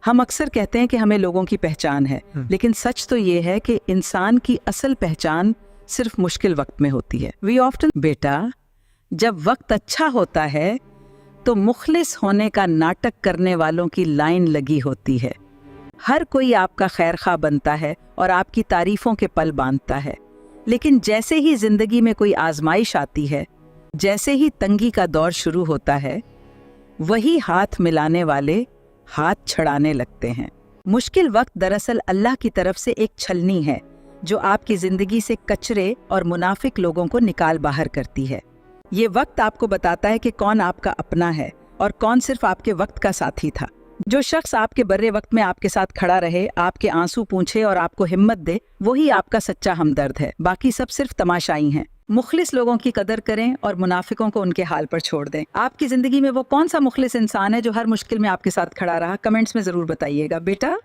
ہم اکثر کہتے ہیں کہ ہمیں لوگوں کی پہچان ہے، لیکن سچ تو یہ ہے کہ انسان کی اصل پہچان صرف مشکل وقت میں ہوتی ہے۔ وی آفٹن بیٹا، جب وقت اچھا ہوتا ہے تو مخلص ہونے کا ناٹک کرنے والوں کی لائن لگی ہوتی ہے۔ ہر کوئی آپ کا خیر خواہ بنتا ہے اور آپ کی تعریفوں کے پل باندھتا ہے، لیکن جیسے ہی زندگی میں کوئی آزمائش آتی ہے، جیسے ہی تنگی کا دور شروع ہوتا ہے، وہی ہاتھ ملانے والے ہاتھ چھڑانے لگتے ہیں۔ مشکل وقت دراصل اللہ کی طرف سے ایک چھلنی ہے جو آپ کی زندگی سے کچرے اور منافق لوگوں کو نکال باہر کرتی ہے۔ یہ وقت آپ کو بتاتا ہے کہ کون آپ کا اپنا ہے اور کون صرف آپ کے وقت کا ساتھی تھا۔ جو شخص آپ کے برے وقت میں آپ کے ساتھ کھڑا رہے، آپ کے آنسو پونچھے اور آپ کو ہمت دے، وہی آپ کا سچا ہمدرد ہے۔ باقی سب صرف تماشائی ہیں۔ مخلص لوگوں کی قدر کریں اور منافقوں کو ان کے حال پر چھوڑ دیں۔ آپ کی زندگی میں وہ کون سا مخلص انسان ہے جو ہر مشکل میں آپ کے ساتھ کھڑا رہا؟ کمنٹس میں ضرور بتائیے گا بیٹا۔